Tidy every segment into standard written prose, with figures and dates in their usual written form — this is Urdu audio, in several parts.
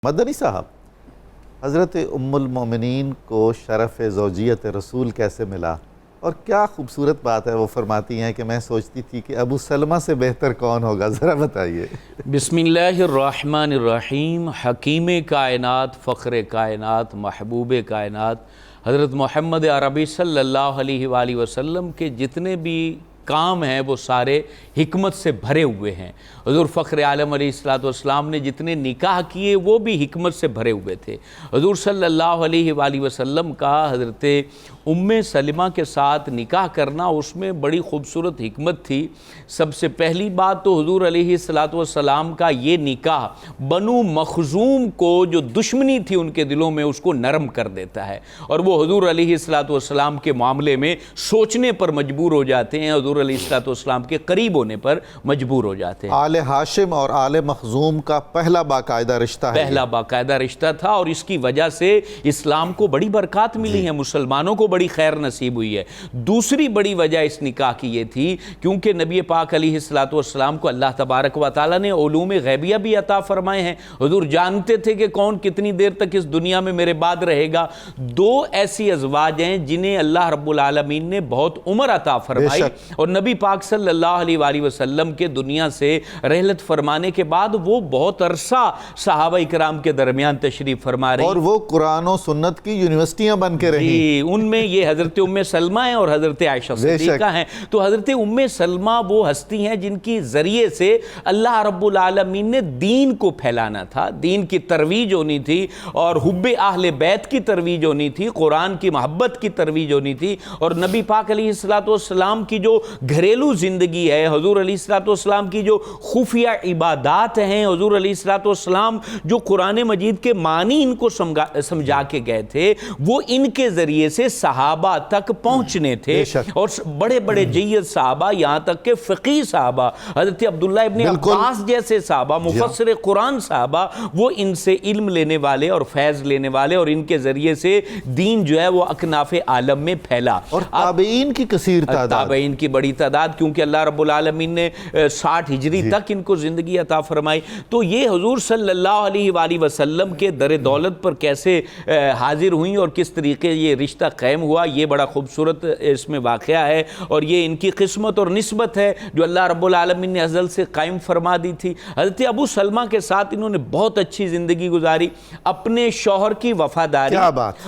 مدنی صاحب، حضرت ام المومنین کو شرف زوجیت رسول کیسے ملا؟ اور کیا خوبصورت بات ہے، وہ فرماتی ہیں کہ میں سوچتی تھی کہ ابو سلمہ سے بہتر کون ہوگا، ذرا بتائیے۔ بسم اللہ الرحمن الرحیم۔ حکیم کائنات، فخر کائنات، محبوب کائنات حضرت محمد عربی صلی اللہ علیہ وآلہ وسلم کے جتنے بھی کام ہیں وہ سارے حکمت سے بھرے ہوئے ہیں۔ حضور فخر عالم علیہ السلام نے جتنے نکاح کیے وہ بھی حکمت سے بھرے ہوئے تھے۔ حضور صلی اللہ علیہ وآلہ وسلم کا حضرت ام سلمہ کے ساتھ نکاح کرنا، اس میں بڑی خوبصورت حکمت تھی۔ سب سے پہلی بات تو حضور علیہ السلام کا یہ نکاح بنو مخزوم کو جو دشمنی تھی ان کے دلوں میں، اس کو نرم کر دیتا ہے، اور وہ حضور علیہ السلام کے معاملے میں سوچنے پر مجبور ہو جاتے ہیں، حضور علیہ السلام کے قریب ہونے پر مجبور ہو جاتے ہیں۔ آل ہاشم اور آل مخزوم کا پہلا باقاعدہ رشتہ ہے، پہلا باقاعدہ رشتہ تھا، اور اس کی وجہ سے اسلام کو بڑی برکات ملی ہیں، مسلمانوں کو بڑی خیر نصیب ہوئی ہے۔ دوسری بڑی وجہ اس نکاح کی یہ تھی کیونکہ نبی پاک علیہ السلام کو اللہ تبارک و تعالیٰ نے علوم غیبیہ بھی عطا فرمائے ہیں۔ حضور جانتے تھے کہ کون کتنی دیر تک اس دنیا میں میرے بعد رہے گا۔ دو ایسی ازواج ہیں جنہیں اللہ رب العالمین نے بہت عمر عطا فرمائی، اور نبی پاک صلی اللہ علیہ وآلہ وسلم کے دنیا سے رحلت فرمانے کے بعد وہ بہت عرصہ صحابہ کرام کے درمیان تشریف فرما رہی، اور وہ قرآن و سنت کی یونیورسٹیاں بن کے رہی۔ ان میں یہ حضرت ام سلمہ ہیں اور حضرت عائشہ صدیقہ ہیں۔ تو حضرت ام سلمہ وہ ہستی ہیں جن کی ذریعے سے اللہ رب العالمین نے دین کو پھیلانا تھا، دین کی ترویج ہونی تھی، اور حب اہل بیت کی ترویج ہونی تھی، قرآن کی محبت کی ترویج ہونی تھی، اور نبی پاک علیہ السلام کی جو گھریلو زندگی ہے، حضور علیہ السلام کی جو خفیہ عبادات ہیں، حضور علیہ السلام جو قرآن مجید کے معنی ان کو سمجھا کے گئے تھے، وہ ان کے ذریعے سے صحابہ تک پہنچنے تھے، اور بڑے بڑے جید صحابہ، یہاں تک کہ فقیہ صحابہ، حضرت عبداللہ ابن عباس جیسے صحابہ، مفسر قرآن صحابہ، وہ ان سے علم لینے والے اور فیض لینے والے، اور ان کے ذریعے سے دین جو ہے وہ اکناف عالم میں پھیلا۔ اور تابعین کی کثیر تعداد، تابعین کی بڑی تعداد، کیونکہ اللہ رب العالمین نے 60 ہجری تک ان کو زندگی عطا فرمائی۔ تو یہ حضور صلی اللہ علیہ وآلہ وسلم کے در دولت پر کیسے حاضر ہوئیں اور کس طریقے یہ رشتہ قائم ہوا، یہ بڑا خوبصورت اس میں واقعہ ہے، اور یہ ان کی قسمت اور نسبت ہے جو اللہ رب العالمین نے ازل سے قائم فرما دی تھی۔ حضرت ابو سلمہ کے ساتھ انہوں نے بہت اچھی زندگی گزاری، اپنے شوہر کی وفاداری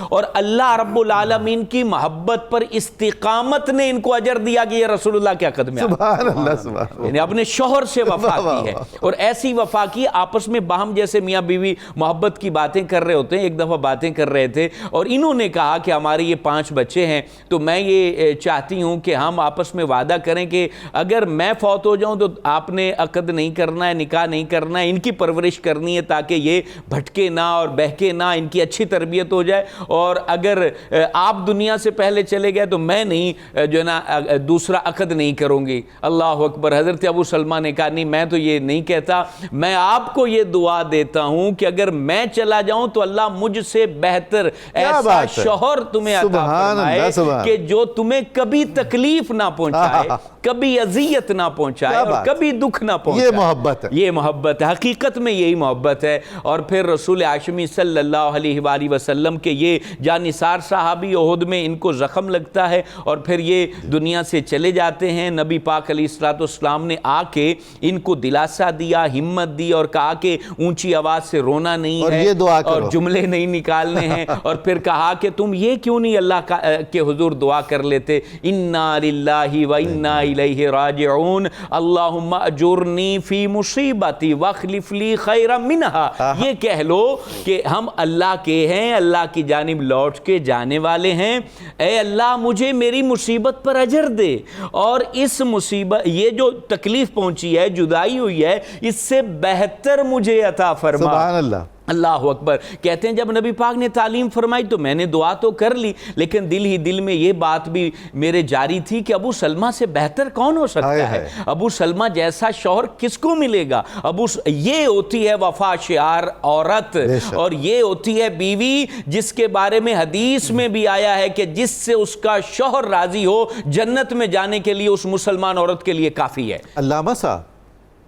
اور اللہ رب العالمین کی محبت پر استقامت نے ان کو اجر دیا کہ یہ رسول اللہ کے عقد میں سبحان اللہ، سبحان اللہ، یعنی اپنے شوہر سے وفا کی ہے، اور ایسی وفا کی آپس میں باہم، جیسے میاں بیوی محبت کی باتیں کر رہے ہوتے ہیں۔ ایک دفعہ باتیں کر رہے تھے اور انہوں نے کہا کہ ہمارے یہ 5 بچے ہیں، تو میں یہ چاہتی ہوں کہ ہم آپس میں وعدہ کریں کہ اگر میں فوت ہو جاؤں تو آپ نے عقد نہیں کرنا ہے، نکاح نہیں کرنا ہے، ان کی پرورش کرنی ہے تاکہ یہ بھٹکے نہ اور بہکے نہ، ان کی اچھی تربیت ہو جائے، اور اگر آپ دنیا سے پہلے چلے گئے تو میں نہیں جو ہے نا دوسرا عقد نہیں کروں گی۔ اللہ اکبر۔ حضرت ابو سلمہ نے کہا نہیں، میں تو یہ نہیں کہتا، میں آپ کو یہ دعا دیتا ہوں کہ اگر میں چلا جاؤں تو اللہ مجھ سے بہتر ایسا شوہر تمہیں عطا فرمائے کہ جو تمہیں کبھی تکلیف نہ پہنچائے، کبھی اذیت نہ پہنچائے اور کبھی دکھ نہ پہنچائے۔ یہ محبت ہے، یہ محبت ہے، حقیقت میں یہی محبت ہے۔ اور پھر رسول ہاشمی صلی اللہ علیہ وآلہ وسلم کے یہ جانثار صحابی، احد میں ان کو زخم لگتا ہے اور پھر یہ دنیا سے چلے جاتے ہیں۔ نبی پاک علیہ السلام نے آ کے ان کو دلاسا دیا، ہمت دی، اور کہا کہ اونچی آواز سے رونا نہیں ہے اور جملے نہیں نکالنے ہیں، اور پھر کہا کہ تم یہ کیوں نہیں اللہ کے حضور دعا کر لیتے، انا للہ و انا الیہ راجعون، اللہم اجرنی فی مصیبتی واخلف لی خیرا منہا۔ یہ کہہ لو کہ ہم اللہ کے ہیں، اللہ کی جانب لوٹ کے جانے والے ہیں، اے اللہ مجھے میری مصیبت پر اجر دے، اور اس مصیبت، یہ جو تکلیف پہنچی ہے، جدائی ہوئی ہے، اس سے بہتر مجھے عطا فرما۔ سبحان اللہ، اللہ اکبر۔ کہتے ہیں جب نبی پاک نے تعلیم فرمائی تو میں نے دعا تو کر لی، لیکن دل ہی دل میں یہ بات بھی میرے جاری تھی کہ ابو سلمہ سے بہتر کون ہو سکتا ہے، ابو سلمہ جیسا شوہر کس کو ملے گا۔ یہ ہوتی ہے وفا شعار عورت، اور یہ ہوتی ہے بیوی جس کے بارے میں حدیث میں بھی آیا ہے کہ جس سے اس کا شوہر راضی ہو، جنت میں جانے کے لیے اس مسلمان عورت کے لیے کافی ہے۔ علامہ صاحب،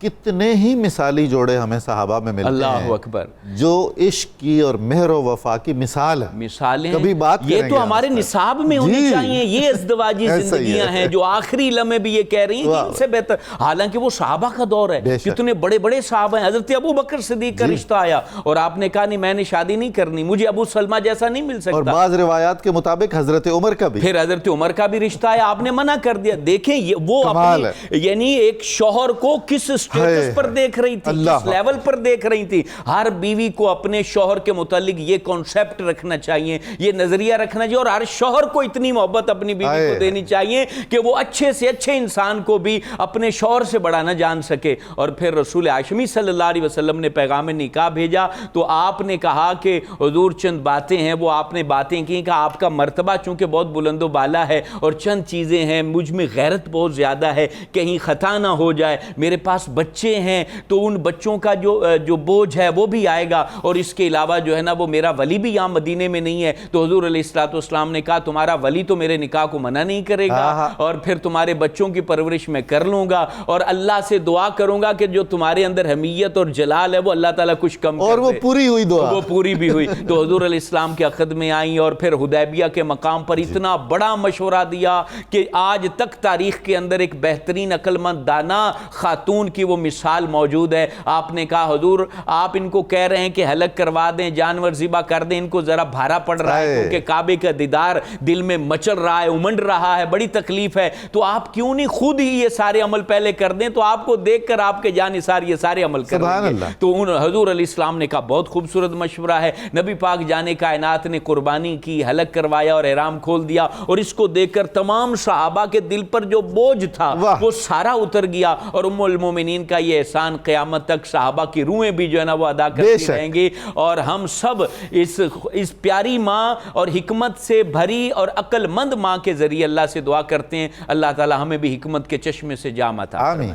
کتنے ہی مثالی جوڑے ہمیں صحابہ میں ملتے اللہ ہیں اکبر، جو عشق کی اور مہر و وفا کی مثال ہے. مثالیں کبھی بات یہ کریں تو گے ہمارے ہم اس پر. نصاب میں ہونی جی. چاہیے. یہ ازدواجی ایسا ہی زندگیاں ہے. ہیں جو آخری لمحے بھی یہ کہہ رہی ہیں کہ ان سے بہتر، حالانکہ وہ صحابہ کا دور ہے، بے شک. کتنے بڑے بڑے صحابہ ہیں. حضرت ابو بکر صدیق کا رشتہ آیا اور آپ نے کہا نہیں میں نے شادی نہیں کرنی، مجھے ابو سلمہ جیسا نہیں مل اور سکتا. بعض روایات کے مطابق حضرت عمر کا بھی. پھر حضرت عمر کا بھی رشتہ ہے، آپ نے منع کر دیا. دیکھیں وہ کمال اپنی یعنی ایک شوہر کو کس سٹیٹس پر دیکھ رہی تھی، کس لیول پر دیکھ رہی تھی. ہر بیوی کو اپنے شوہر کے متعلق یہ کانسیپٹ رکھنا چاہیے، یہ نظریہ رکھنا چاہیے، اور ہر شوہر کو اتنی محبت اپنی بیوی کو دینی چاہیے کہ وہ اچھے سے اچھے انسان کو بھی اپنے شوہر سے بڑا نہ جان سکے. اور پھر رسول ہاشمی صلی اللہ علیہ وسلم نے پیغام نکاح بھیجا تو آپ نے کہا کہ حضور چند باتیں ہیں، وہ آپ نے باتیں کی کہ آپ کا مرتبہ چونکہ بہت بلند و بالا ہے اور چند چیزیں ہیں، مجھ میں غیرت بہت زیادہ ہے، کہیں خطا نہ ہو جائے، میرے پاس بچے ہیں تو ان بچوں کا جو بوجھ ہے وہ بھی آئے گا، اور اس کے علاوہ جو ہے نا وہ میرا ولی بھی یہاں مدینے میں نہیں ہے. تو حضور علیہ الصلوۃ والسلام نے کہا تمہارا ولی تو میرے نکاح کو منع نہیں کرے گا، اور پھر تمہارے بچوں کی پرورش میں کر لوں گا، اور اللہ سے دعا کروں گا کہ جو تمہارے اندر حمیت اور جلال ہے وہ اللہ تعالیٰ کچھ کم کر دے. اور وہ پوری ہوئی دعا، وہ پوری بھی ہوئی. تو حضور علیہ السلام کے عقد میں آئیں اور پھر حدیبیہ کے مقام پر اتنا بڑا مشورہ دیا کہ آج تک تاریخ کے اندر ایک بہترین عقل مند دانا خاتون کی وہ مثال موجود ہے. آپ نے کہا حضور آپ ان کو کہہ رہے ہیں کہ ہلاک کروا دیں، جانور ذبح کر دیں، ان کو ذرا بھارا پڑ رہا ہے کیونکہ کعبے کا دیدار دل میں مچل رہا ہے، امنڈ رہا ہے، بڑی تکلیف ہے، تو آپ کیوں نہیں خود ہی یہ سارے عمل پہلے کر دیں تو آپ کو دیکھ کر آپ کے جانثار یہ سارے عمل کر لیں گے. تو حضور علیہ السلام نے کہا بہت خوبصورت مشورہ ہے. نبی پاک جانے کائنات نے قربانی کی، ہلاک کروایا اور احرام کھول دیا، اور اس کو دیکھ کر تمام صحابہ کے دل پر جو بوجھ تھا وہ سارا اتر گیا. اور ام المومنین کا یہ احسان قیامت تک صحابہ کی روحیں بھی جو ہے نا وہ ادا کرتی رہیں گی. اور ہم سب اس پیاری ماں اور حکمت سے بھری اور عقل مند ماں کے ذریعے اللہ سے دعا کرتے ہیں اللہ تعالی ہمیں بھی حکمت کے چشمے سے جام عطا فرمائے.